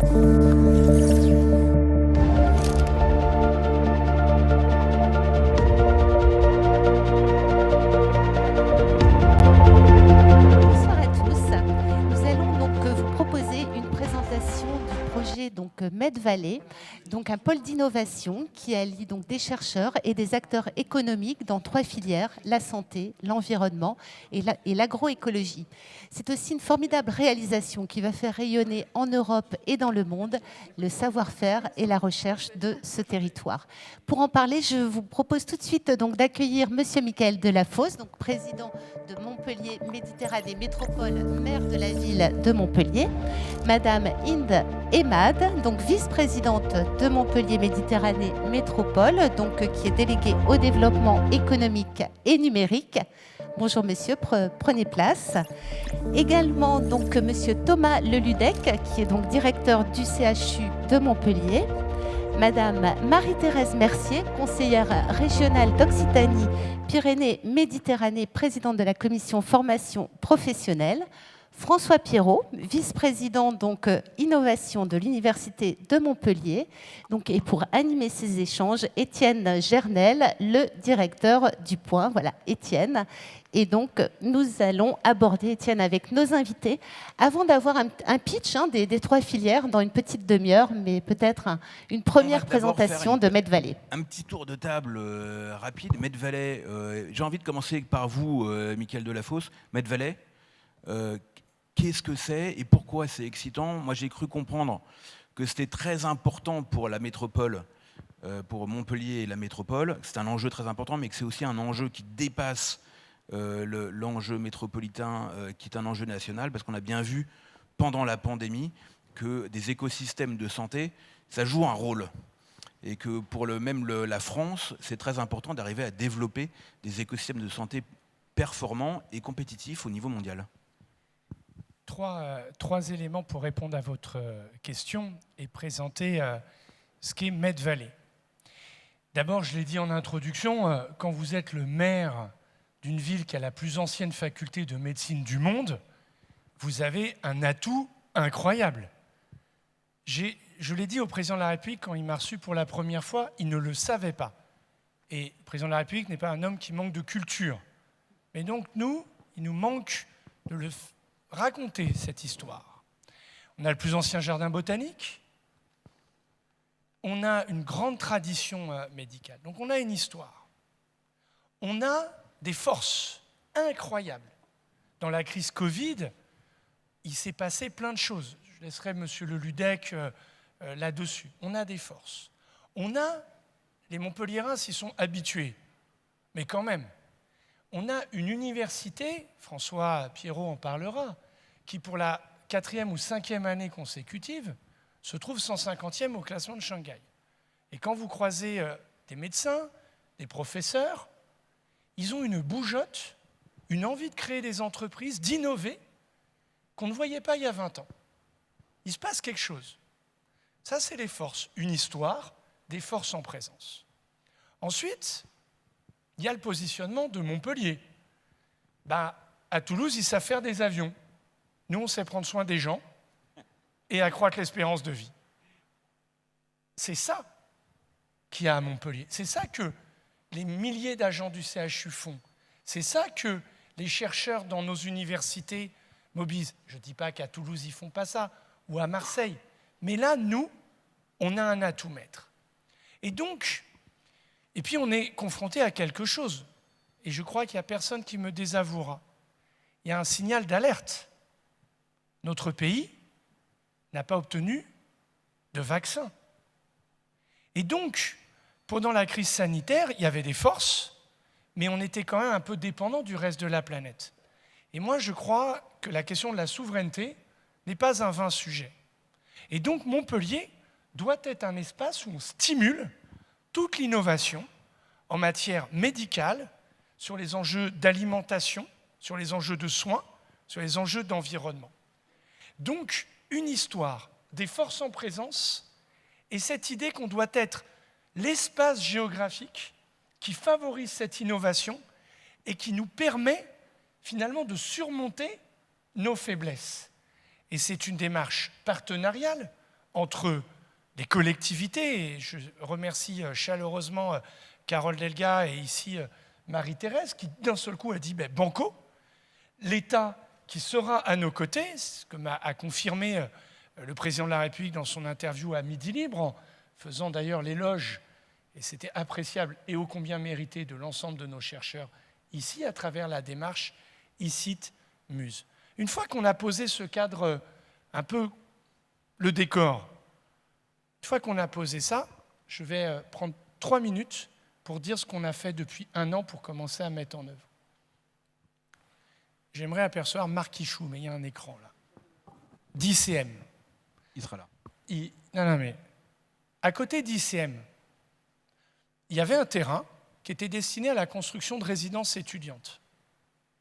Bonsoir à tous. Nous allons donc vous proposer une présentation du projet MedValley, donc un pôle d'innovation qui allie donc des chercheurs et des acteurs économiques dans 3 filières, la santé, l'environnement et l'agroécologie. C'est aussi une formidable réalisation qui va faire rayonner en Europe et dans le monde le savoir-faire et la recherche de ce territoire. Pour en parler, je vous propose tout de suite donc d'accueillir Monsieur Michael Delafosse, donc président de Montpellier Méditerranée Métropole, maire de la ville de Montpellier, Madame Inde Emad, donc vice-présidente de Montpellier Méditerranée Métropole, donc qui est déléguée au développement économique et numérique. Bonjour messieurs, prenez place. Également donc monsieur Thomas Leludec, qui est donc directeur du CHU de Montpellier. Madame Marie-Thérèse Mercier, conseillère régionale d'Occitanie, Pyrénées-Méditerranée, présidente de la commission formation professionnelle. François Pierrot, vice-président donc innovation de l'Université de Montpellier. Donc, et pour animer ces échanges, Étienne Gernel, le directeur du Point. Voilà, Étienne. Et donc, nous allons aborder, Étienne, avec nos invités, avant d'avoir un pitch des 3 filières dans une petite demi-heure, mais peut-être une première présentation de MedValley. Un petit tour de table rapide. MedValley, j'ai envie de commencer par vous, Michael Delafosse. MedValley, qu'est-ce que c'est et pourquoi c'est excitant? Moi, j'ai cru comprendre que c'était très important pour la métropole, pour Montpellier et la métropole. C'est un enjeu très important, mais que c'est aussi un enjeu qui dépasse l'enjeu métropolitain, qui est un enjeu national, parce qu'on a bien vu pendant la pandémie que des écosystèmes de santé, ça joue un rôle. Et que pour la France, c'est très important d'arriver à développer des écosystèmes de santé performants et compétitifs au niveau mondial. Trois éléments pour répondre à votre question et présenter ce qu'est MedValley. D'abord, je l'ai dit en introduction, quand vous êtes le maire d'une ville qui a la plus ancienne faculté de médecine du monde, vous avez un atout incroyable. Je l'ai dit au président de la République quand il m'a reçu pour la première fois, il ne le savait pas. Et le président de la République n'est pas un homme qui manque de culture. Mais donc il nous manque de le raconter, cette histoire. On a le plus ancien jardin botanique, on a une grande tradition médicale, donc on a une histoire. On a des forces incroyables. Dans la crise Covid, il s'est passé plein de choses. Je laisserai M. Leludec là-dessus. On a des forces. Les Montpelliérains s'y sont habitués, mais quand même, on a une université, François Pierrot en parlera, qui pour la 4e ou 5e année consécutive se trouve 150e au classement de Shanghai. Et quand vous croisez des médecins, des professeurs, ils ont une bougeotte, une envie de créer des entreprises, d'innover, qu'on ne voyait pas il y a 20 ans. Il se passe quelque chose. Ça, c'est les forces. Une histoire, des forces en présence. Ensuite, il y a le positionnement de Montpellier. À Toulouse, ils savent faire des avions. Nous, on sait prendre soin des gens et accroître l'espérance de vie. C'est ça qu'il y a à Montpellier. C'est ça que les milliers d'agents du CHU font. C'est ça que les chercheurs dans nos universités mobilisent. Je ne dis pas qu'à Toulouse, ils ne font pas ça, ou à Marseille. Mais là, nous, on a un atout maître. Et puis on est confronté à quelque chose. Et je crois qu'il n'y a personne qui me désavouera. Il y a un signal d'alerte. Notre pays n'a pas obtenu de vaccin. Et donc, pendant la crise sanitaire, il y avait des forces, mais on était quand même un peu dépendant du reste de la planète. Et moi, je crois que la question de la souveraineté n'est pas un vain sujet. Et donc, Montpellier doit être un espace où on stimule toute l'innovation en matière médicale, sur les enjeux d'alimentation, sur les enjeux de soins, sur les enjeux d'environnement. Donc, une histoire, des forces en présence, et cette idée qu'on doit être l'espace géographique qui favorise cette innovation et qui nous permet finalement de surmonter nos faiblesses. Et c'est une démarche partenariale entre les collectivités. Et je remercie chaleureusement Carole Delga et ici Marie-Thérèse qui d'un seul coup a dit banco, l'État qui sera à nos côtés, ce que a confirmé le président de la République dans son interview à Midi Libre, en faisant d'ailleurs l'éloge, et c'était appréciable et ô combien mérité, de l'ensemble de nos chercheurs ici, à travers la démarche ICIT Muse. Une fois qu'on a posé ce cadre, un peu le décor, une fois qu'on a posé ça, je vais prendre 3 minutes pour dire ce qu'on a fait depuis 1 an pour commencer à mettre en œuvre. J'aimerais apercevoir Marc Ichou, mais il y a un écran là. d'ICM. Il sera là. Non, mais à côté d'ICM, il y avait un terrain qui était destiné à la construction de résidences étudiantes.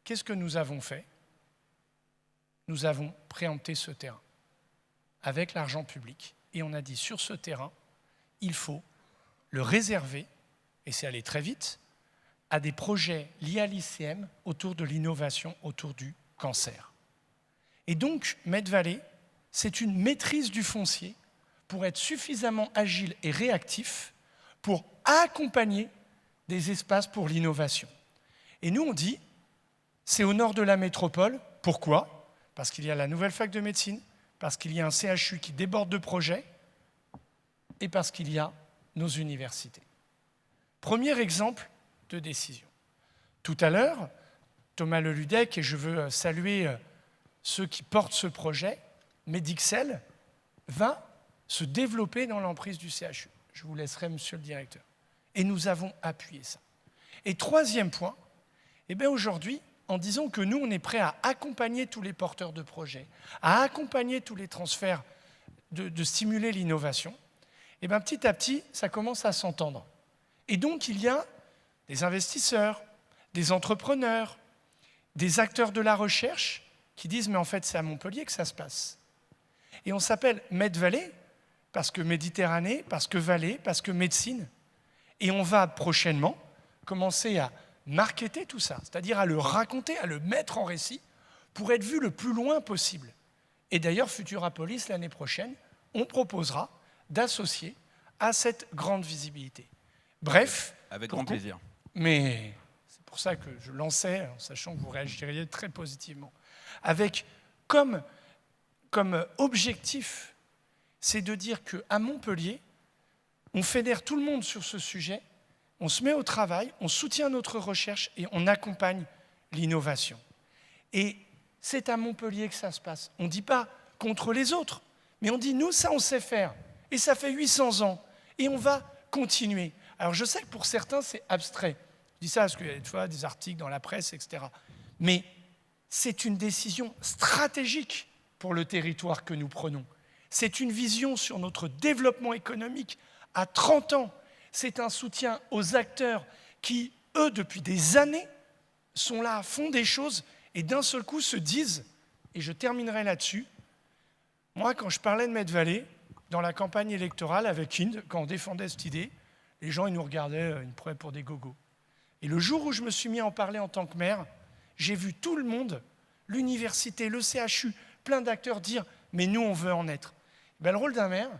Qu'est-ce que nous avons fait? Nous avons préempté ce terrain avec l'argent public et on a dit sur ce terrain, il faut le réserver, et c'est allé très vite, à des projets liés à l'ICM autour de l'innovation, autour du cancer. Et donc, Medvalley, c'est une maîtrise du foncier pour être suffisamment agile et réactif pour accompagner des espaces pour l'innovation. Et nous, on dit, c'est au nord de la métropole. Pourquoi? Parce qu'il y a la nouvelle fac de médecine, parce qu'il y a un CHU qui déborde de projets et parce qu'il y a nos universités. Premier exemple de décision. Tout à l'heure, Thomas Leludec, et je veux saluer ceux qui portent ce projet, Medixel va se développer dans l'emprise du CHU. Je vous laisserai, monsieur le directeur. Et nous avons appuyé ça. Et troisième point, aujourd'hui, en disant que nous, on est prêt à accompagner tous les porteurs de projets, à accompagner tous les transferts, de stimuler l'innovation, petit à petit, ça commence à s'entendre. Et donc, il y a des investisseurs, des entrepreneurs, des acteurs de la recherche qui disent « mais en fait, c'est à Montpellier que ça se passe ». Et on s'appelle Medvalley, parce que Méditerranée, parce que Vallée, parce que médecine. Et on va prochainement commencer à marketer tout ça, c'est-à-dire à le raconter, à le mettre en récit, pour être vu le plus loin possible. Et d'ailleurs, Futurapolis, l'année prochaine, on proposera d'associer à cette grande visibilité. Bref. Avec grand plaisir. Mais c'est pour ça que je lançais, en sachant que vous réagiriez très positivement. Avec comme objectif, c'est de dire qu'à Montpellier, on fédère tout le monde sur ce sujet, on se met au travail, on soutient notre recherche et on accompagne l'innovation. Et c'est à Montpellier que ça se passe. On ne dit pas contre les autres, mais on dit nous, ça, on sait faire. Et ça fait 800 ans. Et on va continuer. Alors je sais que pour certains, c'est abstrait. Je dis ça parce qu'il y a des fois des articles dans la presse, etc. Mais c'est une décision stratégique pour le territoire que nous prenons. C'est une vision sur notre développement économique à 30 ans. C'est un soutien aux acteurs qui, eux, depuis des années, sont là, font des choses et d'un seul coup se disent, et je terminerai là-dessus, moi, quand je parlais de Medvalley, dans la campagne électorale avec Inde, quand on défendait cette idée, les gens ils nous regardaient, ils nous prenaient pour des gogos. Et le jour où je me suis mis à en parler en tant que maire, j'ai vu tout le monde, l'université, le CHU, plein d'acteurs dire « mais nous, on veut en être ». Le rôle d'un maire,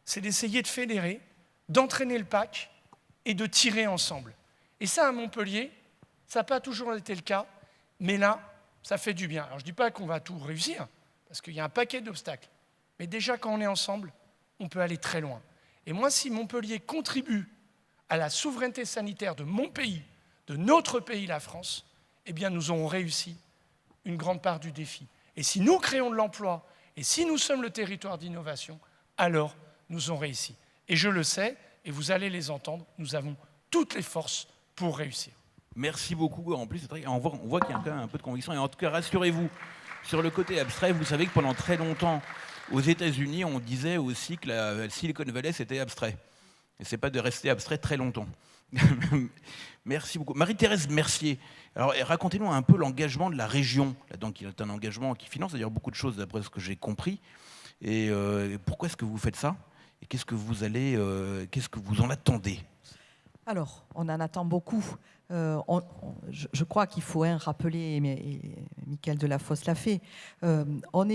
c'est d'essayer de fédérer, d'entraîner le pack et de tirer ensemble. Et ça, à Montpellier, ça n'a pas toujours été le cas, mais là, ça fait du bien. Alors je ne dis pas qu'on va tout réussir, parce qu'il y a un paquet d'obstacles. Mais déjà, quand on est ensemble, on peut aller très loin. Et moi, si Montpellier contribue à la souveraineté sanitaire de mon pays, de notre pays, la France, eh bien, nous aurons réussi une grande part du défi. Et si nous créons de l'emploi, et si nous sommes le territoire d'innovation, alors nous aurons réussi. Et je le sais, et vous allez les entendre, nous avons toutes les forces pour réussir. Merci beaucoup. En plus, on voit qu'il y a quand même un peu de conviction. Et en tout cas, rassurez-vous, sur le côté abstrait, vous savez que pendant très longtemps, aux États-Unis, on disait aussi que la Silicon Valley, c'était abstrait. Et ce n'est pas de rester abstrait très longtemps. Merci beaucoup. Marie-Thérèse Mercier, alors racontez-nous un peu l'engagement de la région, là-dedans, qui est un engagement qui finance d'ailleurs beaucoup de choses, d'après ce que j'ai compris. Et pourquoi est-ce que vous faites ça? Et qu'est-ce que vous en attendez? Alors, on en attend beaucoup. Je crois qu'il faut rappeler, et Michael Delafosse l'a fait, on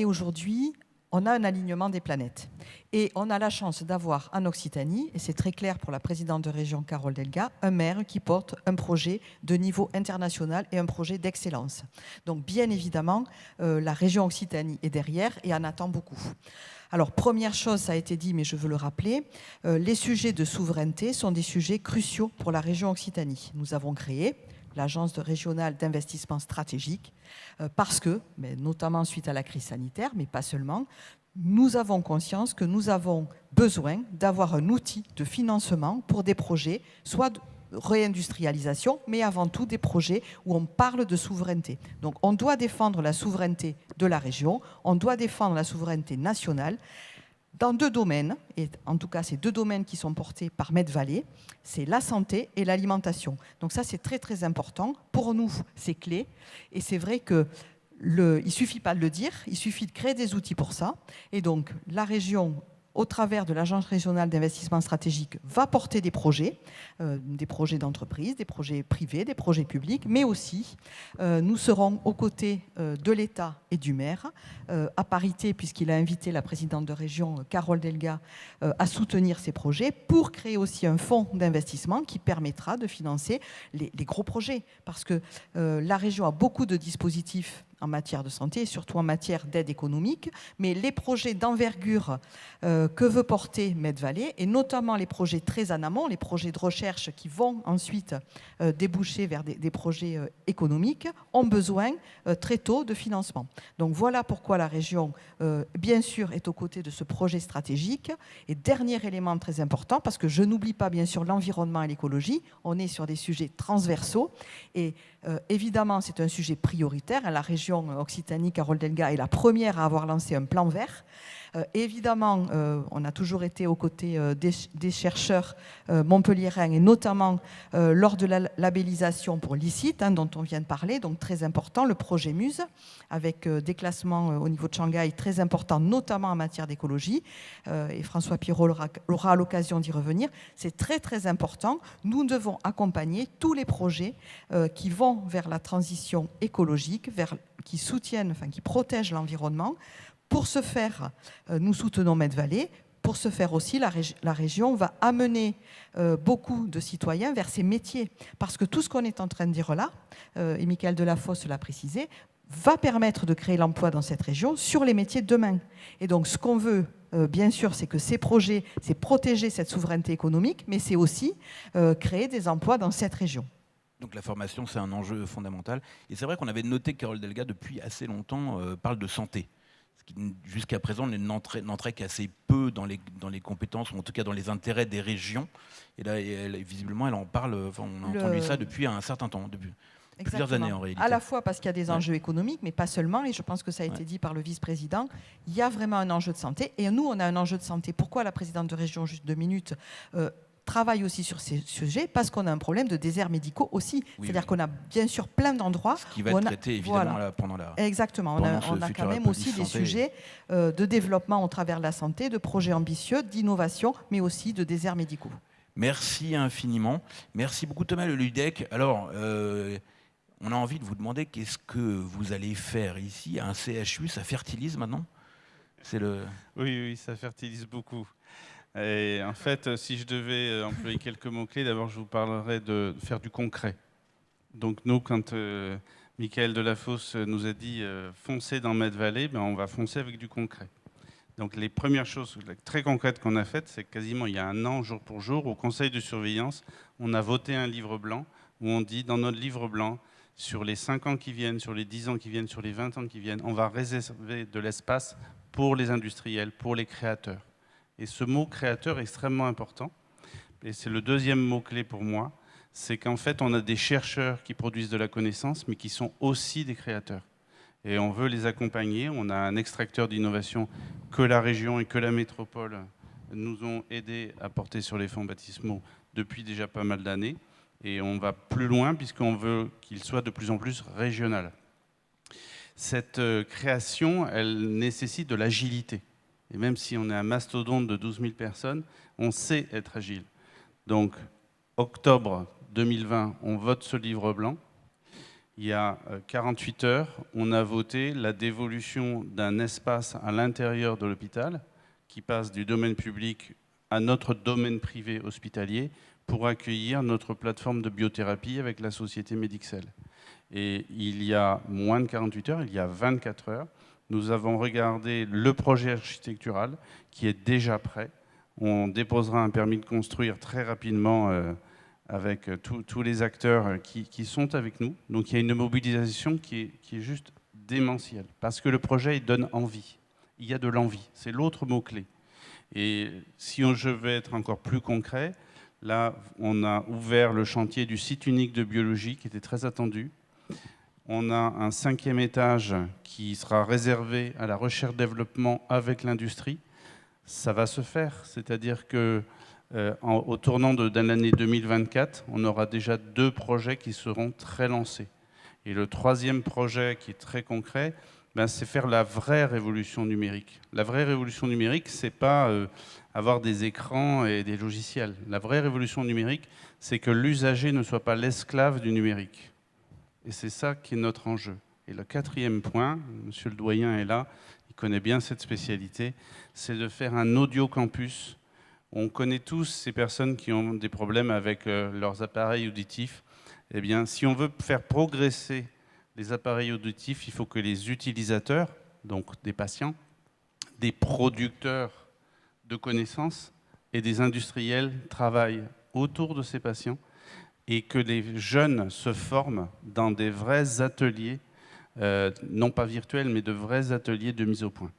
on a un alignement des planètes. Et on a la chance d'avoir en Occitanie, et c'est très clair pour la présidente de région Carole Delga, un maire qui porte un projet de niveau international et un projet d'excellence. Donc bien évidemment, la région Occitanie est derrière et en attend beaucoup. Alors première chose, ça a été dit, mais je veux le rappeler, les sujets de souveraineté sont des sujets cruciaux pour la région Occitanie. Nous avons créé l'Agence régionale d'investissement stratégique, parce que, mais notamment suite à la crise sanitaire, mais pas seulement, nous avons conscience que nous avons besoin d'avoir un outil de financement pour des projets, soit de réindustrialisation, mais avant tout des projets où on parle de souveraineté. Donc on doit défendre la souveraineté de la région, on doit défendre la souveraineté nationale, dans 2 domaines, et en tout cas ces 2 domaines qui sont portés par Medvalley, c'est la santé et l'alimentation. Donc ça c'est très très important. Pour nous c'est clé, et c'est vrai que il ne suffit pas de le dire, il suffit de créer des outils pour ça. Et donc la région, au travers de l'Agence régionale d'investissement stratégique, va porter des projets d'entreprise, des projets privés, des projets publics, mais aussi nous serons aux côtés de l'État et du maire, à parité, puisqu'il a invité la présidente de région, Carole Delga, à soutenir ces projets, pour créer aussi un fonds d'investissement qui permettra de financer les gros projets. Parce que la région a beaucoup de dispositifs en matière de santé et surtout en matière d'aide économique, mais les projets d'envergure que veut porter Medvalley, et notamment les projets très en amont, les projets de recherche qui vont ensuite déboucher vers des projets économiques, ont besoin très tôt de financement. Donc voilà pourquoi la région, bien sûr, est aux côtés de ce projet stratégique. Et dernier élément très important, parce que je n'oublie pas bien sûr l'environnement et l'écologie, on est sur des sujets transversaux, et évidemment c'est un sujet prioritaire. La région Occitanie, Carole Delga, est la première à avoir lancé un plan vert. Évidemment, on a toujours été aux côtés des chercheurs montpelliérains, et notamment lors de la labellisation pour l'ICIT, dont on vient de parler, donc très important, le projet MUSE, avec des classements au niveau de Shanghai très importants, notamment en matière d'écologie, et François Pirot aura l'occasion d'y revenir. C'est très très important. Nous devons accompagner tous les projets qui vont vers la transition écologique, qui soutiennent, enfin qui protègent l'environnement. Pour ce faire, nous soutenons Medvalley. Pour ce faire aussi, la région va amener beaucoup de citoyens vers ces métiers. Parce que tout ce qu'on est en train de dire là, et Michael Delafosse l'a précisé, va permettre de créer l'emploi dans cette région sur les métiers de demain. Et donc ce qu'on veut, bien sûr, c'est que ces projets, c'est protéger cette souveraineté économique, mais c'est aussi créer des emplois dans cette région. Donc la formation, c'est un enjeu fondamental. Et c'est vrai qu'on avait noté que Carole Delga, depuis assez longtemps, parle de santé. Ce qui, jusqu'à présent, n'entrait qu'assez peu dans les compétences, ou en tout cas dans les intérêts des régions. Et là, visiblement, elle en parle, on a entendu ça depuis un certain temps, depuis plusieurs années en réalité. À la fois parce qu'il y a des enjeux économiques, mais pas seulement, et je pense que ça a été dit par le vice-président, il y a vraiment un enjeu de santé. Et nous, on a un enjeu de santé. Pourquoi la présidente de région, juste 2 minutes, travaille aussi sur ces sujets, parce qu'on a un problème de déserts médicaux aussi. C'est-à-dire qu'on a bien sûr plein d'endroits. Ce qui va être traité évidemment là, pendant la. Exactement. On a quand même aussi des sujets de développement au travers de la santé, de projets ambitieux, d'innovation, mais aussi de déserts médicaux. Merci infiniment. Merci beaucoup Thomas Le Ludec. Alors, on a envie de vous demander qu'est-ce que vous allez faire ici à un CHU. Ça fertilise maintenant ? Oui, ça fertilise beaucoup. Et en fait, si je devais employer quelques mots-clés, d'abord je vous parlerai de faire du concret. Donc nous, quand Michael Delafosse nous a dit foncer dans Medvalley, on va foncer avec du concret. Donc les premières choses très concrètes qu'on a faites, c'est quasiment il y a 1 an, jour pour jour, au conseil de surveillance, on a voté un livre blanc où on dit dans notre livre blanc, sur les 5 ans qui viennent, sur les 10 ans qui viennent, sur les 20 ans qui viennent, on va réserver de l'espace pour les industriels, pour les créateurs. Et ce mot créateur est extrêmement important. Et c'est le deuxième mot-clé pour moi. C'est qu'en fait, on a des chercheurs qui produisent de la connaissance, mais qui sont aussi des créateurs. Et on veut les accompagner. On a un extracteur d'innovation que la région et que la métropole nous ont aidés à porter sur les fonds baptismaux depuis déjà pas mal d'années. Et on va plus loin puisqu'on veut qu'il soit de plus en plus régional. Cette création, elle nécessite de l'agilité. Et même si on est un mastodonte de 12 000 personnes, on sait être agile. Donc, octobre 2020, on vote ce livre blanc. il y a 48 heures, on a voté la dévolution d'un espace à l'intérieur de l'hôpital qui passe du domaine public à notre domaine privé hospitalier pour accueillir notre plateforme de biothérapie avec la société Medixel. Et il y a moins de 48 heures, il y a 24 heures, nous avons regardé le projet architectural qui est déjà prêt. On déposera un permis de construire très rapidement avec tous les acteurs qui sont avec nous. Donc il y a une mobilisation qui est juste démentielle, parce que le projet il donne envie. Il y a de l'envie, c'est l'autre mot-clé. Et si je vais être encore plus concret, là, on a ouvert le chantier du site unique de biologie qui était très attendu. On a un 5e étage qui sera réservé à la recherche-développement avec l'industrie. Ça va se faire, c'est-à-dire que au tournant de l'année 2024, on aura déjà 2 projets qui seront très lancés. Et le 3e projet qui est très concret, c'est faire la vraie révolution numérique. La vraie révolution numérique, ce n'est pas avoir des écrans et des logiciels. La vraie révolution numérique, c'est que l'usager ne soit pas l'esclave du numérique. Et c'est ça qui est notre enjeu. Et le 4e point, monsieur le doyen est là, il connaît bien cette spécialité, c'est de faire un audio campus. On connaît tous ces personnes qui ont des problèmes avec leurs appareils auditifs. Eh bien, si on veut faire progresser les appareils auditifs, il faut que les utilisateurs, donc des patients, des producteurs de connaissances et des industriels travaillent autour de ces patients et que les jeunes se forment dans des vrais ateliers, non pas virtuels, mais de vrais ateliers de mise au point.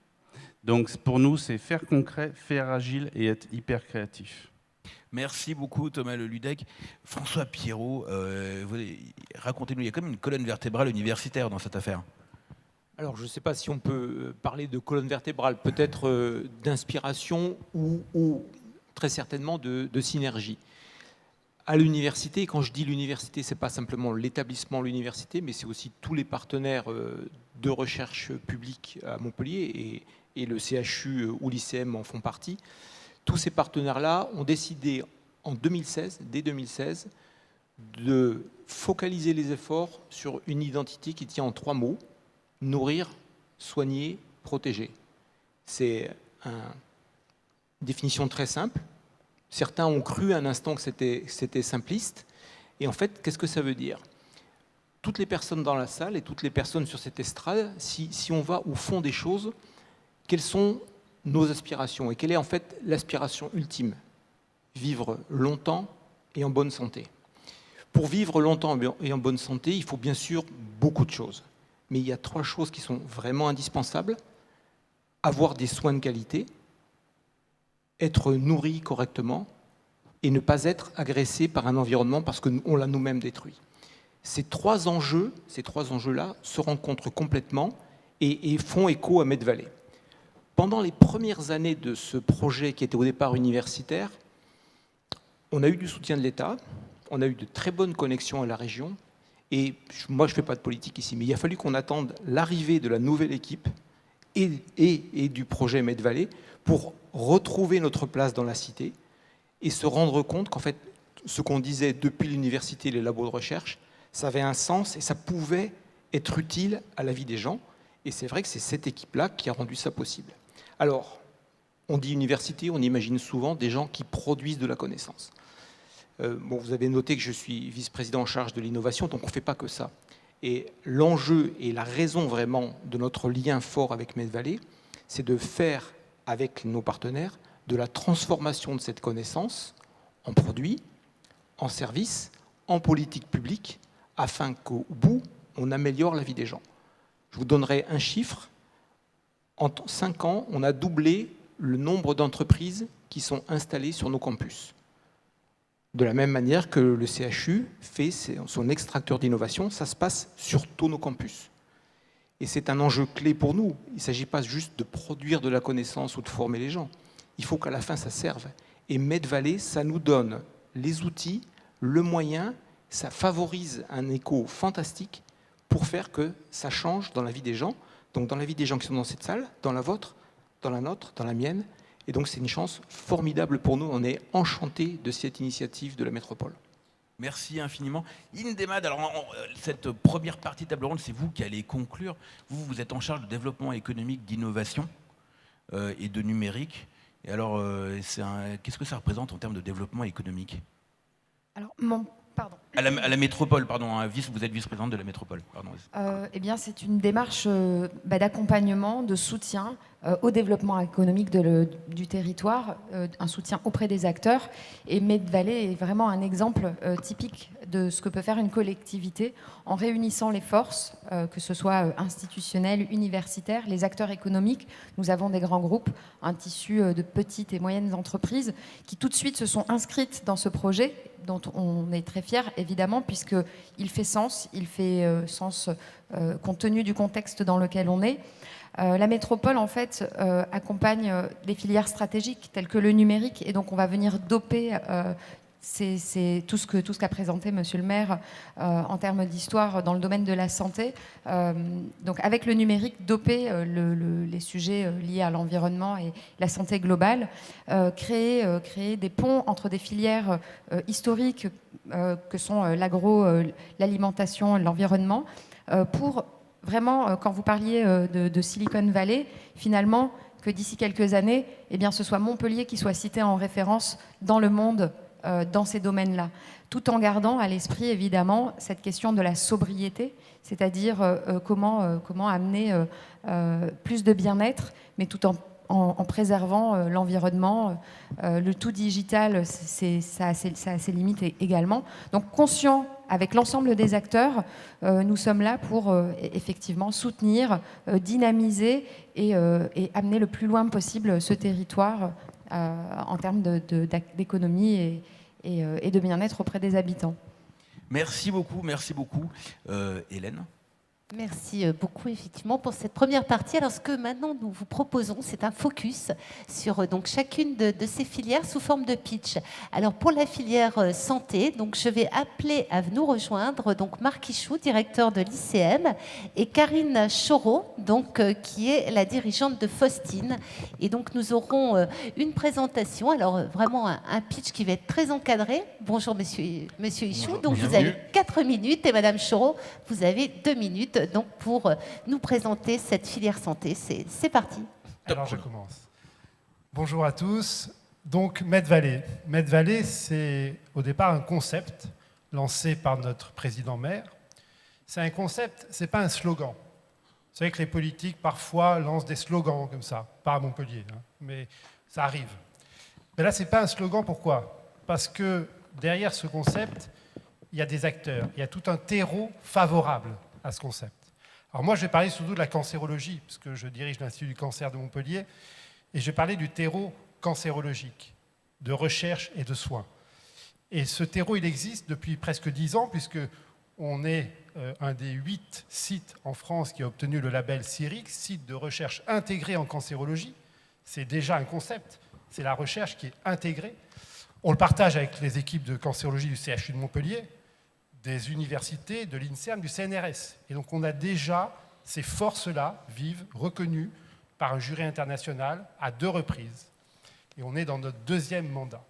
Donc pour nous, c'est faire concret, faire agile et être hyper créatif. Merci beaucoup Thomas Leludec. François Pierrot, racontez-nous, il y a comme une colonne vertébrale universitaire dans cette affaire. Alors je ne sais pas si on peut parler de colonne vertébrale, peut-être d'inspiration ou très certainement de synergie. À l'université, quand je dis l'université, ce n'est pas simplement l'établissement l'université, mais c'est aussi tous les partenaires de recherche publique à Montpellier et le CHU ou l'ICM en font partie. Tous ces partenaires-là ont décidé en 2016, dès 2016, de focaliser les efforts sur une identité qui tient en 3 mots, nourrir, soigner, protéger. C'est une définition très simple. Certains ont cru un instant que c'était simpliste. Et en fait, qu'est-ce que ça veut dire? Toutes les personnes dans la salle et toutes les personnes sur cette estrade, si on va au fond des choses, quelles sont nos aspirations? Et quelle est en fait l'aspiration ultime? Vivre longtemps et en bonne santé. Pour vivre longtemps et en bonne santé, il faut bien sûr beaucoup de choses. Mais il y a 3 choses qui sont vraiment indispensables. Avoir des soins de qualité, être nourri correctement et ne pas être agressé par un environnement parce qu'on l'a nous-mêmes détruit. Ces 3 enjeux-là se rencontrent complètement et font écho à Medvalet. Pendant les premières années de ce projet qui était au départ universitaire, on a eu du soutien de l'État, on a eu de très bonnes connexions à la région et moi je ne fais pas de politique ici, mais il a fallu qu'on attende l'arrivée de la nouvelle équipe et du projet Medvalet pour retrouver notre place dans la cité et se rendre compte qu'en fait, ce qu'on disait depuis l'université et les labos de recherche, ça avait un sens et ça pouvait être utile à la vie des gens. Et c'est vrai que c'est cette équipe-là qui a rendu ça possible. Alors, on dit université, on imagine souvent des gens qui produisent de la connaissance. Vous avez noté que je suis vice-président en charge de l'innovation, donc on ne fait pas que ça. Et l'enjeu et la raison vraiment de notre lien fort avec Medvalet, c'est de faire avec nos partenaires de la transformation de cette connaissance en produits, en services, en politique publique, afin qu'au bout, on améliore la vie des gens. Je vous donnerai un chiffre. En 5 ans, on a doublé le nombre d'entreprises qui sont installées sur nos campus. De la même manière que le CHU fait son extracteur d'innovation, ça se passe sur tous nos campus. Et c'est un enjeu clé pour nous. Il ne s'agit pas juste de produire de la connaissance ou de former les gens. Il faut qu'à la fin, ça serve. Et Medvalet, ça nous donne les outils, le moyen, ça favorise un écho fantastique pour faire que ça change dans la vie des gens. Donc dans la vie des gens qui sont dans cette salle, dans la vôtre, dans la nôtre, dans la mienne. Et donc c'est une chance formidable pour nous. On est enchantés de cette initiative de la métropole. Merci infiniment. Indemad, alors cette première partie de table ronde, c'est vous qui allez conclure. Vous êtes en charge de développement économique, d'innovation et de numérique. Et alors, qu'est-ce que ça représente en termes de développement économique? Alors, pardon. À la métropole, pardon, hein, vous êtes vice-présidente de la métropole. Pardon. Eh bien, c'est une démarche d'accompagnement, de soutien au développement économique du territoire, un soutien auprès des acteurs. Et Med-Vallée est vraiment un exemple typique de ce que peut faire une collectivité en réunissant les forces, que ce soit institutionnelles, universitaires, les acteurs économiques. Nous avons des grands groupes, un tissu de petites et moyennes entreprises qui tout de suite se sont inscrites dans ce projet, dont on est très fiers, évidemment, puisqu'il fait sens, compte tenu du contexte dans lequel on est. La métropole, en fait, accompagne des filières stratégiques telles que le numérique, et donc on va venir doper c'est tout ce qu'a présenté Monsieur le maire en termes d'histoire dans le domaine de la santé. Donc avec le numérique, doper les sujets liés à l'environnement et la santé globale, créer des ponts entre des filières historiques que sont l'alimentation, l'environnement, pour vraiment, quand vous parliez de Silicon Valley, finalement, que d'ici quelques années, eh bien, ce soit Montpellier qui soit cité en référence dans le monde dans ces domaines-là, tout en gardant à l'esprit évidemment cette question de la sobriété, c'est-à-dire comment amener plus de bien-être, mais tout en préservant l'environnement. Le tout digital, ça a ses limites également. Donc conscient avec l'ensemble des acteurs, nous sommes là pour effectivement soutenir, dynamiser et amener le plus loin possible ce territoire en termes d'économie et de bien-être auprès des habitants. Merci beaucoup, Hélène. Merci beaucoup effectivement pour cette première partie. Alors ce que maintenant nous vous proposons, c'est un focus sur donc chacune de ces filières sous forme de pitch. Alors pour la filière santé, donc je vais appeler à nous rejoindre donc Marc Ichou, directeur de l'ICM, et Karine Chaureau, donc qui est la dirigeante de Faustine. Et donc nous aurons une présentation. Alors vraiment un pitch qui va être très encadré. Bonjour Monsieur Ichou. Bonjour, donc bienvenue. vous avez 4 minutes et Madame Chaureau, vous avez 2 minutes. Donc pour nous présenter cette filière santé. C'est parti. Alors je commence. Bonjour à tous. Donc Med-Vallée. Med-Vallée, c'est au départ un concept lancé par notre président maire. C'est un concept, c'est pas un slogan. Vous savez que les politiques parfois lancent des slogans comme ça, pas à Montpellier, hein, mais ça arrive. Mais là, c'est pas un slogan. Pourquoi? Parce que derrière ce concept, il y a des acteurs, il y a tout un terreau favorable à ce concept. Alors moi, je vais parler surtout de la cancérologie, parce que je dirige l'Institut du cancer de Montpellier, et je vais parler du terreau cancérologique, de recherche et de soins. Et ce terreau, il existe depuis presque 10 ans, puisqu'on est un des 8 sites en France qui a obtenu le label CIRIC, site de recherche intégré en cancérologie. C'est déjà un concept, c'est la recherche qui est intégrée. On le partage avec les équipes de cancérologie du CHU de Montpellier, des universités, de l'INSERM, du CNRS. Et donc on a déjà ces forces-là, vives, reconnues par un jury international à 2 reprises. Et on est dans notre 2e mandat.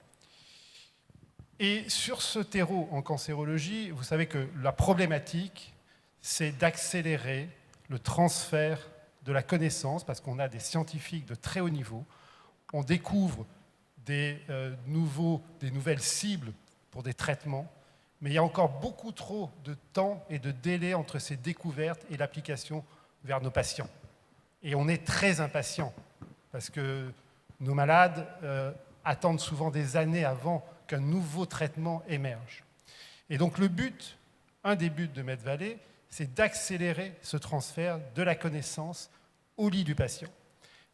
Et sur ce terreau en cancérologie, vous savez que la problématique, c'est d'accélérer le transfert de la connaissance, parce qu'on a des scientifiques de très haut niveau. On découvre des nouvelles cibles pour des traitements, mais il y a encore beaucoup trop de temps et de délai entre ces découvertes et l'application vers nos patients. Et on est très impatients, parce que nos malades attendent souvent des années avant qu'un nouveau traitement émerge. Et donc un des buts de Med-Vallée, c'est d'accélérer ce transfert de la connaissance au lit du patient.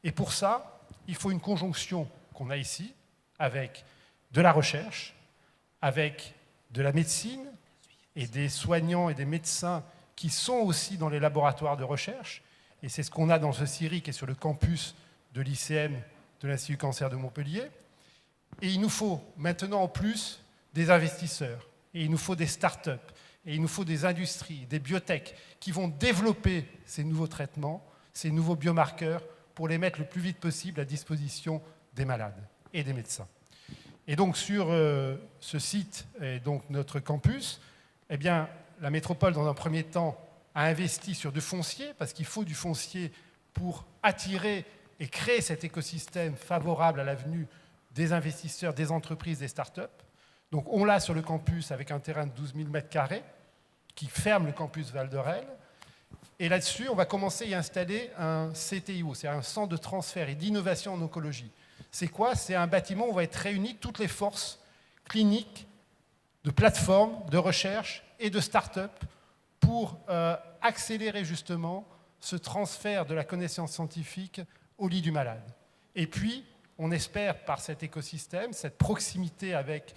Et pour ça, il faut une conjonction qu'on a ici, avec de la recherche, avec de la médecine et des soignants et des médecins qui sont aussi dans les laboratoires de recherche. Et c'est ce qu'on a dans ce CIRIC et sur le campus de l'ICM de l'Institut du cancer de Montpellier. Et il nous faut maintenant en plus des investisseurs, et il nous faut des start-up, et il nous faut des industries, des biotech qui vont développer ces nouveaux traitements, ces nouveaux biomarqueurs pour les mettre le plus vite possible à disposition des malades et des médecins. Et donc sur ce site et donc notre campus, eh bien, la métropole, dans un premier temps, a investi sur du foncier, parce qu'il faut du foncier pour attirer et créer cet écosystème favorable à la venue des investisseurs, des entreprises, des startups. Donc on l'a sur le campus avec un terrain de 12 000 m² qui ferme le campus Val-d'Orel. Et là-dessus, on va commencer à y installer un CTIO, c'est un centre de transfert et d'innovation en oncologie. C'est quoi? C'est un bâtiment où on va être réunis toutes les forces cliniques, de plateformes, de recherche et de start-up pour accélérer justement ce transfert de la connaissance scientifique au lit du malade. Et puis, on espère par cet écosystème, cette proximité avec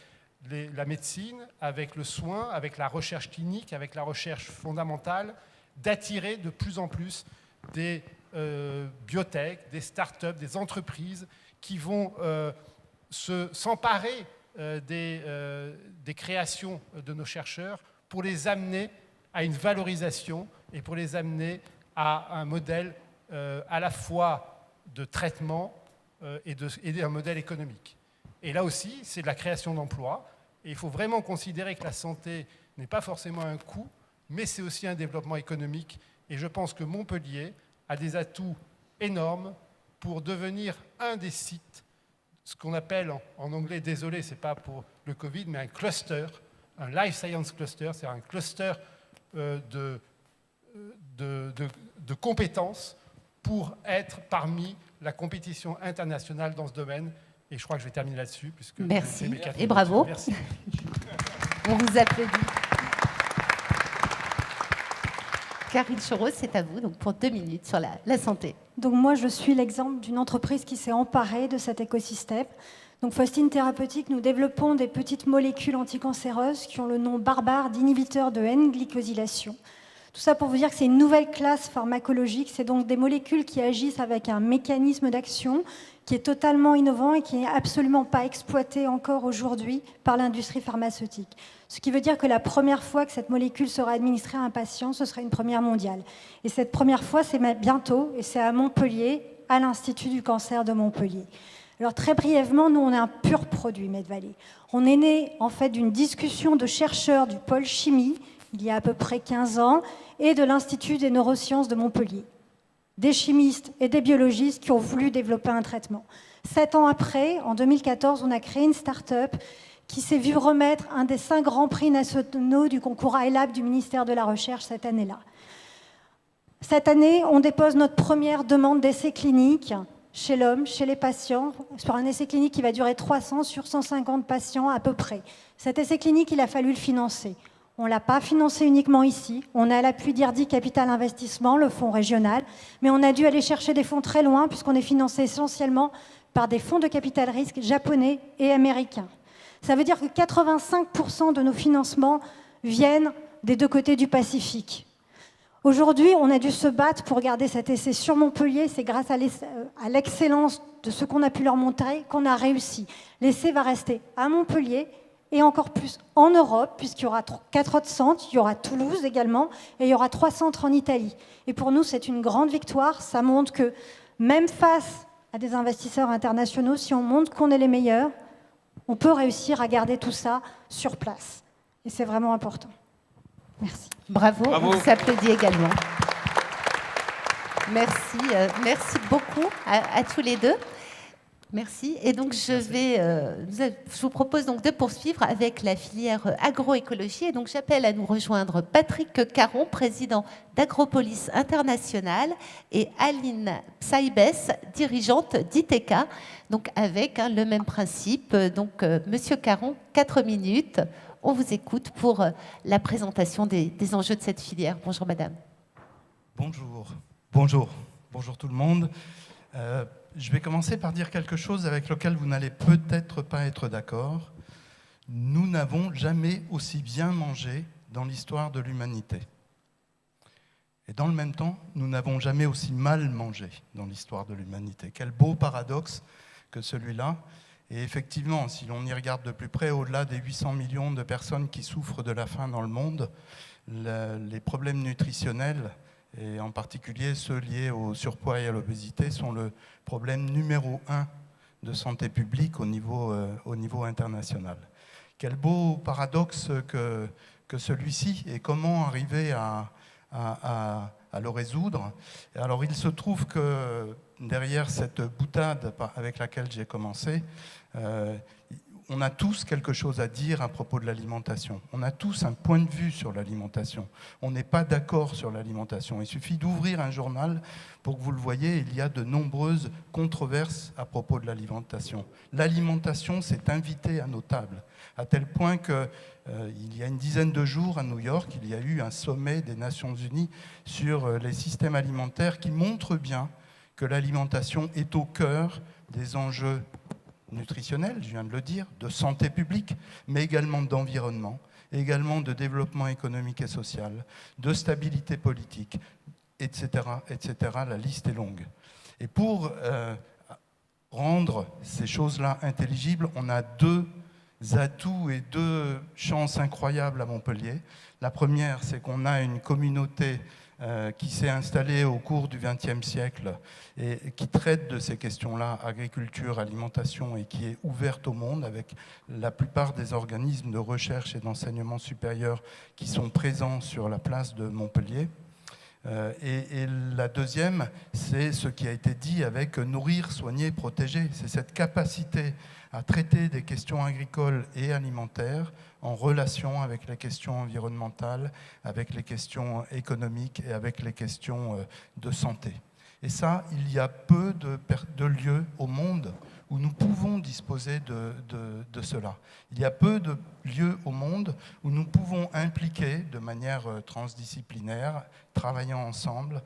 la médecine, avec le soin, avec la recherche clinique, avec la recherche fondamentale, d'attirer de plus en plus des biotech, des start-up, des entreprises qui vont s'emparer des créations de nos chercheurs pour les amener à une valorisation et pour les amener à un modèle à la fois de traitement et un modèle économique. Et là aussi, c'est de la création d'emplois. Et il faut vraiment considérer que la santé n'est pas forcément un coût, mais c'est aussi un développement économique. Et je pense que Montpellier a des atouts énormes pour devenir un des sites, ce qu'on appelle en anglais, désolé, ce n'est pas pour le Covid, mais un cluster, un life science cluster, c'est un cluster de compétences pour être parmi la compétition internationale dans ce domaine. Et je crois que je vais terminer là-dessus. Merci et bravo. Merci. On vous applaudit. Karine Choros, c'est à vous donc pour 2 minutes sur la santé. Donc moi, je suis l'exemple d'une entreprise qui s'est emparée de cet écosystème. Donc Faustine Thérapeutique, nous développons des petites molécules anticancéreuses qui ont le nom barbare d'inhibiteurs de N-glycosylation. Tout ça pour vous dire que c'est une nouvelle classe pharmacologique. C'est donc des molécules qui agissent avec un mécanisme d'action qui est totalement innovant et qui n'est absolument pas exploité encore aujourd'hui par l'industrie pharmaceutique. Ce qui veut dire que la première fois que cette molécule sera administrée à un patient, ce sera une première mondiale. Et cette première fois, c'est bientôt, et c'est à Montpellier, à l'Institut du cancer de Montpellier. Alors très brièvement, nous, on est un pur produit Medvalley. On est né en fait d'une discussion de chercheurs du pôle chimie, il y a à peu près 15 ans, et de l'Institut des neurosciences de Montpellier. Des chimistes et des biologistes qui ont voulu développer un traitement. 7 ans après, en 2014, on a créé une start-up qui s'est vue remettre un des 5 grands prix nationaux du concours iLab du ministère de la Recherche cette année-là. Cette année, on dépose notre première demande d'essai clinique chez l'homme, chez les patients, sur un essai clinique qui va durer 300 sur 150 patients à peu près. Cet essai clinique, il a fallu le financer. On ne l'a pas financé uniquement ici. On a l'appui d'IRDI Capital Investissement, le fonds régional, mais on a dû aller chercher des fonds très loin puisqu'on est financé essentiellement par des fonds de capital risque japonais et américains. Ça veut dire que 85% de nos financements viennent des 2 côtés du Pacifique. Aujourd'hui, on a dû se battre pour garder cet essai sur Montpellier. C'est grâce à l'excellence de ce qu'on a pu leur montrer qu'on a réussi. L'essai va rester à Montpellier et encore plus en Europe, puisqu'il y aura 4 autres centres, il y aura Toulouse également, et il y aura 3 centres en Italie. Et pour nous, c'est une grande victoire. Ça montre que même face à des investisseurs internationaux, si on montre qu'on est les meilleurs, on peut réussir à garder tout ça sur place. Et c'est vraiment important. Merci. Bravo. On vous applaudit également. Merci, merci beaucoup à tous les deux. Merci. Et donc, je vous propose donc de poursuivre avec la filière agroécologie. Et donc, j'appelle à nous rejoindre Patrick Caron, président d'Agropolis International, et Aline Psaibès, dirigeante d'ITECA. Donc, avec le même principe. Donc, Monsieur Caron, 4 minutes. On vous écoute pour la présentation des enjeux de cette filière. Bonjour, madame. Bonjour. Bonjour. Bonjour tout le monde. Je vais commencer par dire quelque chose avec lequel vous n'allez peut-être pas être d'accord. Nous n'avons jamais aussi bien mangé dans l'histoire de l'humanité. Et dans le même temps, nous n'avons jamais aussi mal mangé dans l'histoire de l'humanité. Quel beau paradoxe que celui-là. Et effectivement, si l'on y regarde de plus près, au-delà des 800 millions de personnes qui souffrent de la faim dans le monde, les problèmes nutritionnels, et en particulier ceux liés au surpoids et à l'obésité, sont le problème numéro 1 de santé publique au niveau international. Quel beau paradoxe que celui-ci, et comment arriver à le résoudre. Alors il se trouve que derrière cette boutade avec laquelle j'ai commencé, on a tous quelque chose à dire à propos de l'alimentation. On a tous un point de vue sur l'alimentation. On n'est pas d'accord sur l'alimentation. Il suffit d'ouvrir un journal pour que vous le voyez. Il y a de nombreuses controverses à propos de l'alimentation. L'alimentation s'est invitée à nos tables, à tel point que il y a une dizaine de jours à New York, il y a eu un sommet des Nations Unies sur les systèmes alimentaires qui montre bien que l'alimentation est au cœur des enjeux nutritionnels, je viens de le dire, de santé publique, mais également d'environnement, également de développement économique et social, de stabilité politique, etc., etc. La liste est longue. Et pour rendre ces choses-là intelligibles, on a deux atouts et deux chances incroyables à Montpellier. La première, c'est qu'on a une communauté qui s'est installée au cours du XXe siècle et qui traite de ces questions-là, agriculture, alimentation, et qui est ouverte au monde avec la plupart des organismes de recherche et d'enseignement supérieur qui sont présents sur la place de Montpellier. Et la deuxième, c'est ce qui a été dit avec nourrir, soigner, protéger. C'est cette capacité à traiter des questions agricoles et alimentaires en relation avec les questions environnementales, avec les questions économiques et avec les questions de santé. Et ça, il y a peu de lieux au monde où nous pouvons disposer de cela. Il y a peu de lieux au monde où nous pouvons impliquer de manière transdisciplinaire, travaillant ensemble,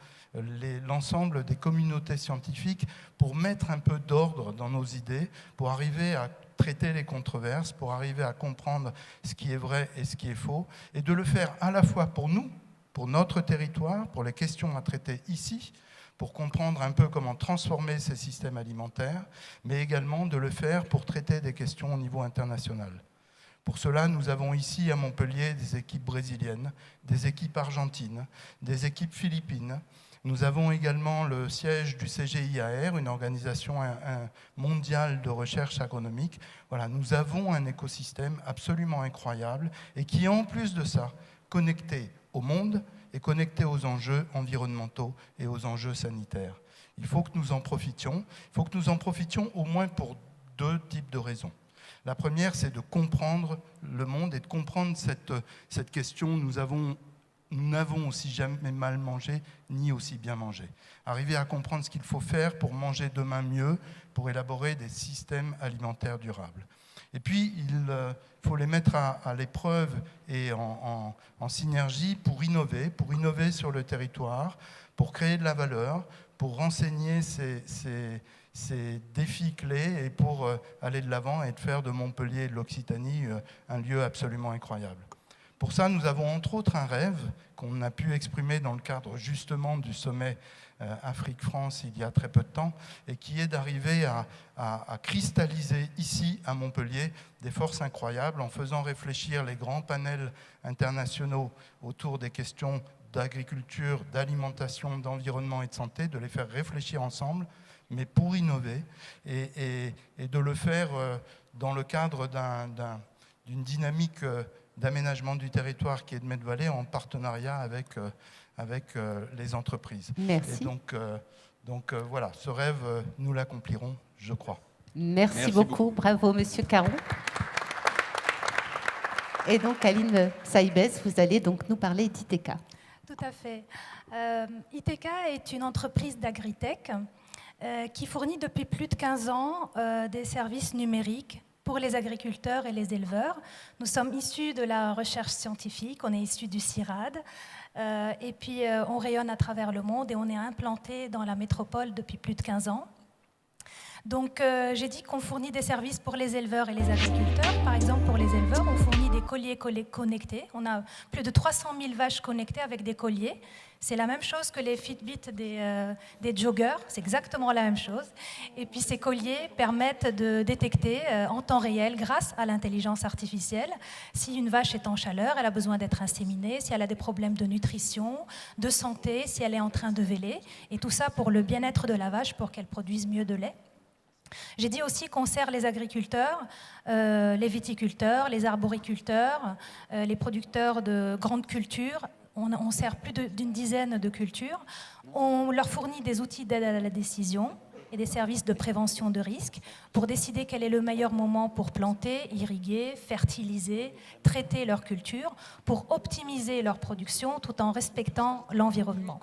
l'ensemble des communautés scientifiques pour mettre un peu d'ordre dans nos idées, pour arriver à traiter les controverses, pour arriver à comprendre ce qui est vrai et ce qui est faux, et de le faire à la fois pour nous, pour notre territoire, pour les questions à traiter ici, pour comprendre un peu comment transformer ces systèmes alimentaires, mais également de le faire pour traiter des questions au niveau international. Pour cela, nous avons ici à Montpellier des équipes brésiliennes, des équipes argentines, des équipes philippines. Nous avons également le siège du CGIAR, une organisation mondiale de recherche agronomique. Voilà, nous avons un écosystème absolument incroyable et qui est en plus de ça connecté au monde et connecté aux enjeux environnementaux et aux enjeux sanitaires. Il faut que nous en profitions. Il faut que nous en profitions au moins pour deux types de raisons. La première, c'est de comprendre le monde et de comprendre cette question. Nous n'avons aussi jamais mal mangé, ni aussi bien mangé. Arriver à comprendre ce qu'il faut faire pour manger demain mieux, pour élaborer des systèmes alimentaires durables. Et puis, il faut les mettre à l'épreuve et en synergie pour innover sur le territoire, pour créer de la valeur, pour renseigner ces défis clés et pour aller de l'avant et de faire de Montpellier et de l'Occitanie un lieu absolument incroyable. Pour ça, nous avons entre autres un rêve qu'on a pu exprimer dans le cadre justement du sommet Afrique-France il y a très peu de temps, et qui est d'arriver à cristalliser ici, à Montpellier, des forces incroyables en faisant réfléchir les grands panels internationaux autour des questions d'agriculture, d'alimentation, d'environnement et de santé, de les faire réfléchir ensemble, mais pour innover, et de le faire dans le cadre d'une dynamique d'aménagement du territoire qui est de Medvallet en partenariat avec les entreprises. Merci. Et donc voilà, ce rêve, nous l'accomplirons, je crois. Merci beaucoup. Bravo, Monsieur Caron. Et donc, Aline Saïbès, vous allez donc nous parler d'ITK. Tout à fait. ITK est une entreprise d'agritech qui fournit depuis plus de 15 ans des services numériques pour les agriculteurs et les éleveurs. Nous sommes issus de la recherche scientifique, on est issus du CIRAD, et puis on rayonne à travers le monde et on est implanté dans la métropole depuis plus de 15 ans. Donc j'ai dit qu'on fournit des services pour les éleveurs et les agriculteurs. Par exemple, pour les éleveurs, on fournit des colliers connectés. On a plus de 300 000 vaches connectées avec des colliers. C'est la même chose que les Fitbit des joggers, c'est exactement la même chose. Et puis ces colliers permettent de détecter en temps réel, grâce à l'intelligence artificielle, si une vache est en chaleur, elle a besoin d'être inséminée, si elle a des problèmes de nutrition, de santé, si elle est en train de véler. Et tout ça pour le bien-être de la vache, pour qu'elle produise mieux de lait. J'ai dit aussi qu'on sert les agriculteurs, les viticulteurs, les arboriculteurs, les producteurs de grandes cultures. On sert plus d'une dizaine de cultures. On leur fournit des outils d'aide à la décision et des services de prévention de risques pour décider quel est le meilleur moment pour planter, irriguer, fertiliser, traiter leur culture, pour optimiser leur production tout en respectant l'environnement.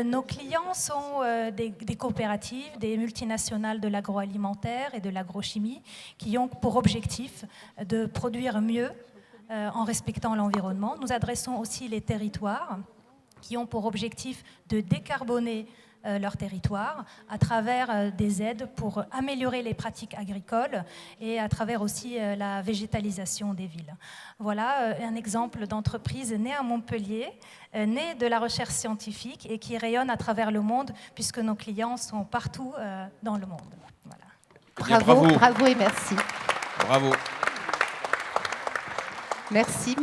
Nos clients sont des coopératives, des multinationales de l'agroalimentaire et de l'agrochimie qui ont pour objectif de produire mieux en respectant l'environnement. Nous adressons aussi les territoires qui ont pour objectif de décarboner leur territoire à travers des aides pour améliorer les pratiques agricoles et à travers aussi la végétalisation des villes. Voilà un exemple d'entreprise née à Montpellier, née de la recherche scientifique et qui rayonne à travers le monde puisque nos clients sont partout dans le monde. Voilà. Bravo et merci. Bravo. Merci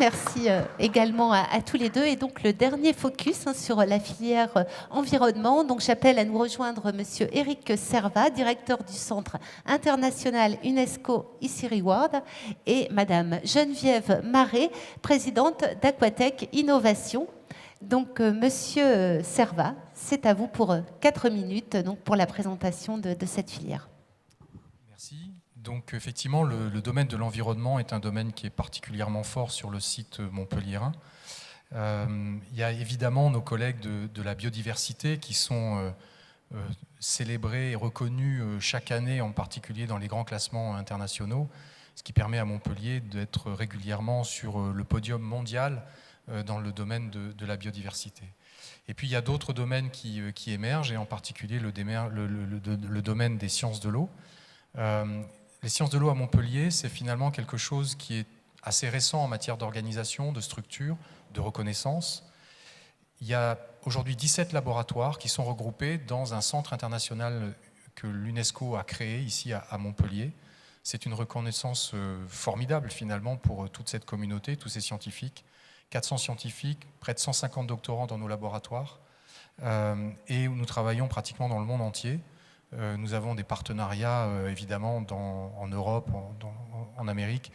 également à tous les deux. Et donc le dernier focus sur la filière environnement. Donc j'appelle à nous rejoindre Monsieur Éric Servat, directeur du Centre international UNESCO ICIRI World, et Madame Geneviève Marais, présidente d'Aquatech Innovation. Donc Monsieur Servat, c'est à vous pour 4 minutes donc, pour la présentation de cette filière. Merci. Donc effectivement, le domaine de l'environnement est un domaine qui est particulièrement fort sur le site montpelliérain. Il y a évidemment nos collègues de la biodiversité qui sont célébrés et reconnus chaque année, en particulier dans les grands classements internationaux, ce qui permet à Montpellier d'être régulièrement sur le podium mondial dans le domaine de la biodiversité. Et puis il y a d'autres domaines qui émergent, et en particulier le domaine des sciences de l'eau. Les sciences de l'eau à Montpellier, c'est finalement quelque chose qui est assez récent en matière d'organisation, de structure, de reconnaissance. Il y a aujourd'hui 17 laboratoires qui sont regroupés dans un centre international que l'UNESCO a créé ici à Montpellier. C'est une reconnaissance formidable finalement pour toute cette communauté, tous ces scientifiques. 400 scientifiques, près de 150 doctorants dans nos laboratoires, et nous travaillons pratiquement dans le monde entier. Nous avons des partenariats évidemment en Europe, en Amérique,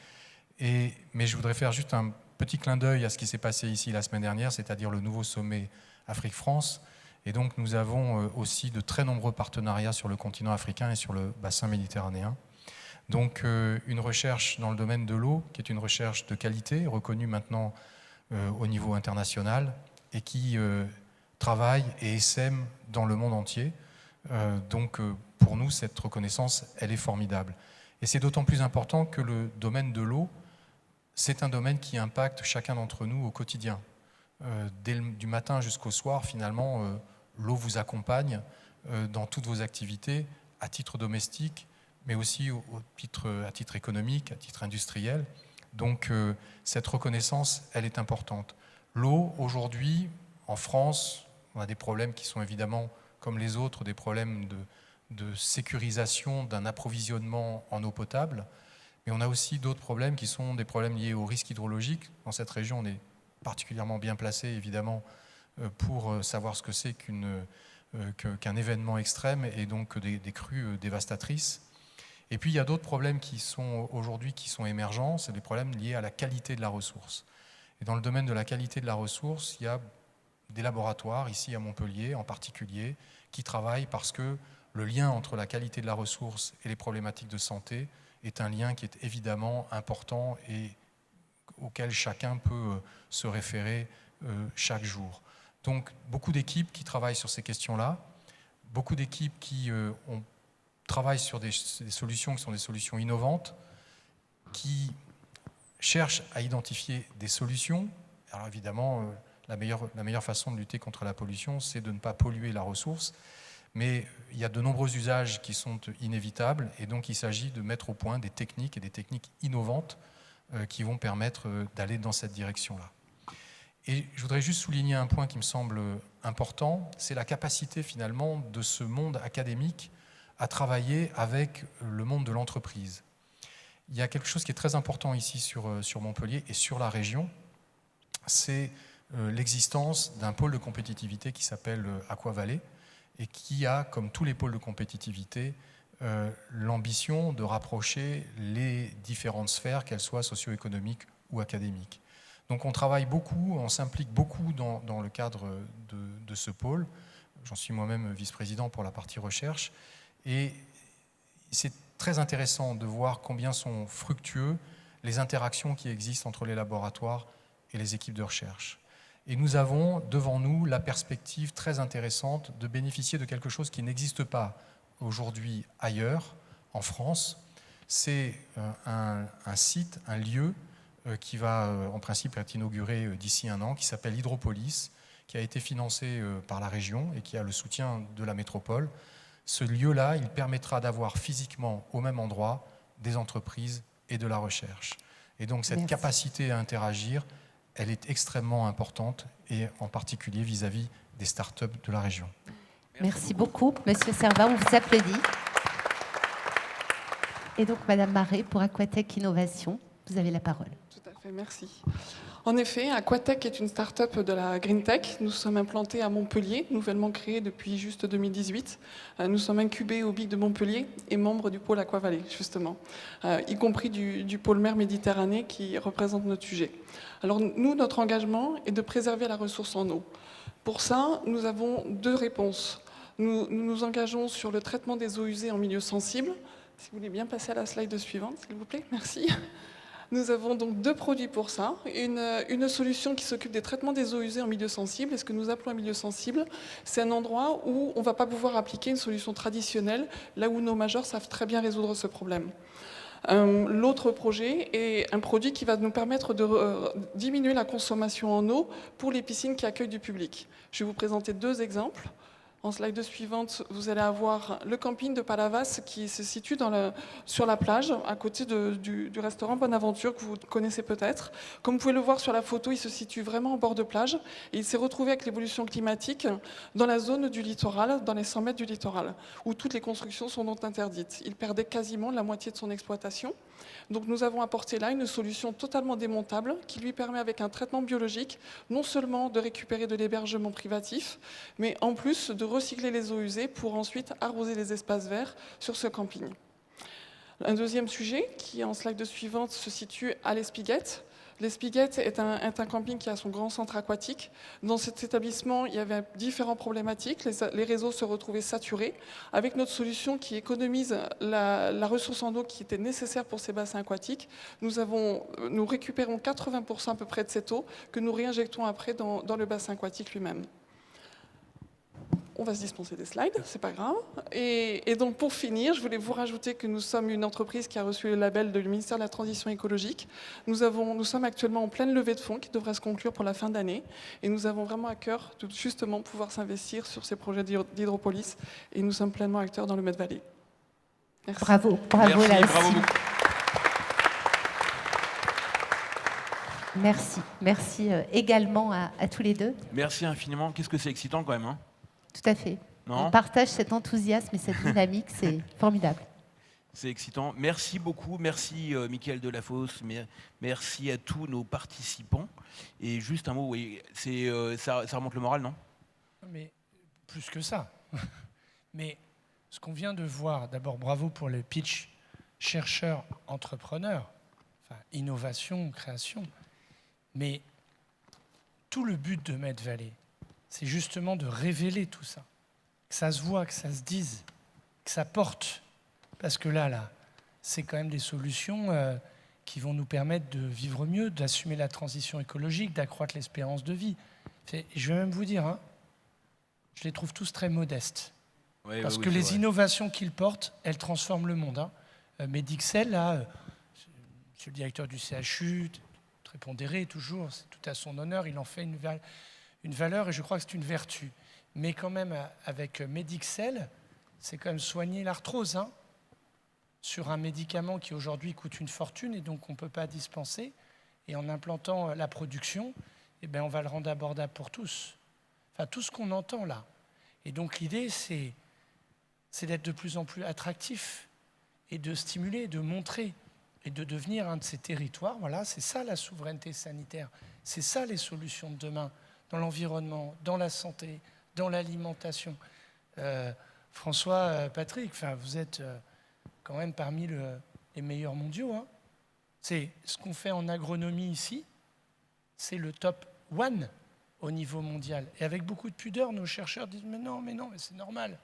mais je voudrais faire juste un petit clin d'œil à ce qui s'est passé ici la semaine dernière, c'est-à-dire le nouveau sommet Afrique-France. Et donc nous avons aussi de très nombreux partenariats sur le continent africain et sur le bassin méditerranéen. Donc une recherche dans le domaine de l'eau, qui est une recherche de qualité, reconnue maintenant au niveau international, et qui travaille et essaime dans le monde entier. Donc pour nous, cette reconnaissance, elle est formidable. Et c'est d'autant plus important que le domaine de l'eau, c'est un domaine qui impacte chacun d'entre nous au quotidien. Du matin jusqu'au soir, finalement, l'eau vous accompagne dans toutes vos activités, à titre domestique, mais aussi à titre économique, à titre industriel. Donc cette reconnaissance, elle est importante. L'eau, aujourd'hui, en France, on a des problèmes qui sont évidemment, comme les autres, des problèmes de sécurisation d'un approvisionnement en eau potable. Mais on a aussi d'autres problèmes qui sont des problèmes liés au risque hydrologique. Dans cette région, on est particulièrement bien placé, évidemment, pour savoir ce que c'est qu'un événement extrême et donc des crues dévastatrices. Et puis, il y a d'autres problèmes qui sont aujourd'hui émergents, c'est des problèmes liés à la qualité de la ressource. Et dans le domaine de la qualité de la ressource, il y a des laboratoires, ici à Montpellier en particulier, qui travaillent parce que le lien entre la qualité de la ressource et les problématiques de santé est un lien qui est évidemment important et auquel chacun peut se référer chaque jour. Donc, beaucoup d'équipes qui travaillent sur ces questions-là, beaucoup d'équipes qui travaillent sur des solutions qui sont des solutions innovantes, qui cherchent à identifier des solutions. Alors évidemment, la meilleure façon de lutter contre la pollution, c'est de ne pas polluer la ressource. Mais il y a de nombreux usages qui sont inévitables et donc il s'agit de mettre au point des techniques et des techniques innovantes qui vont permettre d'aller dans cette direction-là. Et je voudrais juste souligner un point qui me semble important, c'est la capacité finalement de ce monde académique à travailler avec le monde de l'entreprise. Il y a quelque chose qui est très important ici sur Montpellier et sur la région, c'est l'existence d'un pôle de compétitivité qui s'appelle Aqua Valley et qui a, comme tous les pôles de compétitivité, l'ambition de rapprocher les différentes sphères, qu'elles soient socio-économiques ou académiques. Donc on travaille beaucoup, on s'implique beaucoup dans le cadre de ce pôle. J'en suis moi-même vice-président pour la partie recherche. Et c'est très intéressant de voir combien sont fructueux les interactions qui existent entre les laboratoires et les équipes de recherche. Et nous avons devant nous la perspective très intéressante de bénéficier de quelque chose qui n'existe pas aujourd'hui ailleurs, en France. C'est un site, un lieu qui va en principe être inauguré d'ici 1 an, qui s'appelle Hydropolis, qui a été financé par la région et qui a le soutien de la métropole. Ce lieu-là, il permettra d'avoir physiquement au même endroit des entreprises et de la recherche. Et donc cette capacité à interagir, elle est extrêmement importante, et en particulier vis-à-vis des startups de la région. Merci beaucoup, Monsieur Servat, on vous applaudit. Et donc, Madame Marais, pour Aquatech Innovation, vous avez la parole. Tout à fait, merci. En effet, Aquatech est une start-up de la Green Tech. Nous sommes implantés à Montpellier, nouvellement créés depuis juste 2018. Nous sommes incubés au BIC de Montpellier et membres du pôle Aquavalley, justement, y compris du pôle mer Méditerranée qui représente notre sujet. Alors nous, notre engagement est de préserver la ressource en eau. Pour ça, nous avons 2 réponses. Nous nous engageons sur le traitement des eaux usées en milieu sensible. Si vous voulez bien passer à la slide suivante, s'il vous plaît, merci. Nous avons donc 2 produits pour ça. Une solution qui s'occupe des traitements des eaux usées en milieu sensible. Et ce que nous appelons un milieu sensible, c'est un endroit où on ne va pas pouvoir appliquer une solution traditionnelle, là où nos majors savent très bien résoudre ce problème. L'autre projet est un produit qui va nous permettre de diminuer la consommation en eau pour les piscines qui accueillent du public. Je vais vous présenter 2 exemples. En slide suivante, vous allez avoir le camping de Palavas qui se situe sur la plage, à côté du restaurant Bonaventure, que vous connaissez peut-être. Comme vous pouvez le voir sur la photo, il se situe vraiment en bord de plage. Et il s'est retrouvé avec l'évolution climatique dans la zone du littoral, dans les 100 mètres du littoral, où toutes les constructions sont donc interdites. Il perdait quasiment la moitié de son exploitation. Donc nous avons apporté là une solution totalement démontable qui lui permet, avec un traitement biologique, non seulement de récupérer de l'hébergement privatif, mais en plus de recycler les eaux usées pour ensuite arroser les espaces verts sur ce camping. Un deuxième sujet, qui en slide suivante se situe à l'Espiguette. L'Espiguette est un camping qui a son grand centre aquatique. Dans cet établissement, il y avait différentes problématiques. Les réseaux se retrouvaient saturés. Avec notre solution qui économise la ressource en eau qui était nécessaire pour ces bassins aquatiques, nous récupérons 80% à peu près de cette eau que nous réinjectons après dans le bassin aquatique lui-même. On va se dispenser des slides, c'est pas grave. Et donc pour finir, je voulais vous rajouter que nous sommes une entreprise qui a reçu le label du ministère de la Transition écologique. Nous sommes actuellement en pleine levée de fonds qui devrait se conclure pour la fin d'année. Et nous avons vraiment à cœur de justement pouvoir s'investir sur ces projets d'Hydropolis. Et nous sommes pleinement acteurs dans le Med Valley. Merci. Bravo là aussi. Bravo beaucoup. Merci également à tous les 2. Merci infiniment. Qu'est-ce que c'est excitant quand même, hein? Tout à fait. Non ? On partage cet enthousiasme et cette dynamique, c'est formidable. C'est excitant. Merci beaucoup. Merci Mickaël Delafosse. Merci à tous nos participants. Et juste un mot, oui, ça remonte le moral, non ? Mais plus que ça. Mais ce qu'on vient de voir, d'abord bravo pour le pitch chercheur-entrepreneur, enfin innovation, création. Mais tout le but de Med Valley, c'est justement de révéler tout ça, que ça se voit, que ça se dise, que ça porte. Parce que là, c'est quand même des solutions qui vont nous permettre de vivre mieux, d'assumer la transition écologique, d'accroître l'espérance de vie. Je vais même vous dire, je les trouve tous très modestes. Parce que les innovations qu'ils portent, elles transforment le monde. Medixel, là, monsieur le directeur du CHU, très pondéré toujours, c'est tout à son honneur, il en fait une valeur, et je crois que c'est une vertu. Mais quand même, avec Medixel, c'est quand même soigner l'arthrose, sur un médicament qui aujourd'hui coûte une fortune et donc on ne peut pas dispenser. Et en implantant la production, on va le rendre abordable pour tous. Enfin, tout ce qu'on entend là. Et donc l'idée, c'est d'être de plus en plus attractif et de stimuler, de montrer et de devenir un de ces territoires. Voilà, c'est ça la souveraineté sanitaire. C'est ça les solutions de demain. Dans l'environnement, dans la santé, dans l'alimentation. François, Patrick, vous êtes quand même parmi les meilleurs mondiaux. Hein. C'est ce qu'on fait en agronomie ici, c'est le top 1 au niveau mondial. Et avec beaucoup de pudeur, nos chercheurs disent mais non, mais c'est normal.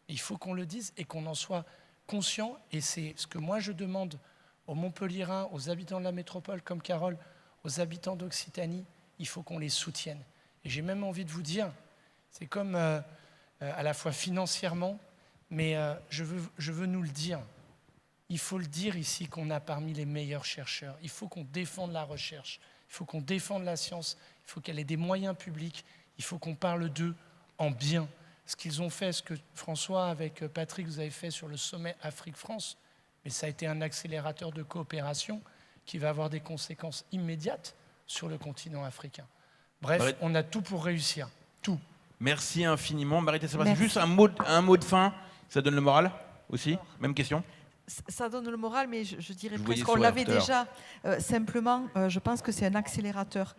Et il faut qu'on le dise et qu'on en soit conscient. Et c'est ce que moi je demande aux Montpelliérains, aux habitants de la métropole comme Carole, aux habitants d'Occitanie, il faut qu'on les soutienne. Et j'ai même envie de vous dire, c'est comme à la fois financièrement, mais je veux nous le dire. Il faut le dire ici qu'on a parmi les meilleurs chercheurs. Il faut qu'on défende la recherche. Il faut qu'on défende la science. Il faut qu'elle ait des moyens publics. Il faut qu'on parle d'eux en bien. Ce qu'ils ont fait, ce que François, avec Patrick, vous avez fait sur le sommet Afrique-France, mais ça a été un accélérateur de coopération qui va avoir des conséquences immédiates sur le continent africain. Bref, on a tout pour réussir. Tout. Merci infiniment. Marie-Thérèse, juste un mot de fin, ça donne le moral aussi. Même question. Ça donne le moral, mais je dirais presque qu'on l'avait déjà. Simplement, je pense que c'est un accélérateur.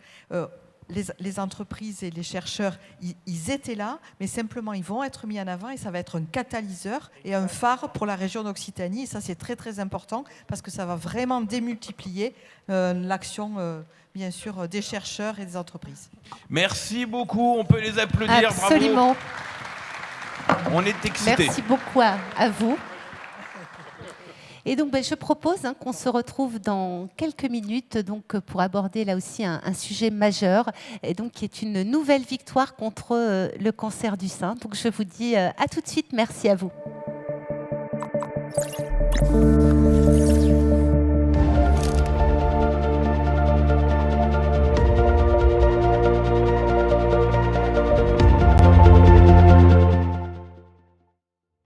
Les entreprises et les chercheurs, ils étaient là, mais simplement, ils vont être mis en avant et ça va être un catalyseur et un phare pour la région d'Occitanie. Et ça, c'est très, très important parce que ça va vraiment démultiplier l'action, bien sûr, des chercheurs et des entreprises. Merci beaucoup. On peut les applaudir. Absolument. Bravo. On est excités. Merci beaucoup à vous. Et donc, je propose qu'on se retrouve dans quelques minutes pour aborder là aussi un sujet majeur, et donc, qui est une nouvelle victoire contre le cancer du sein. Donc, je vous dis à tout de suite. Merci à vous.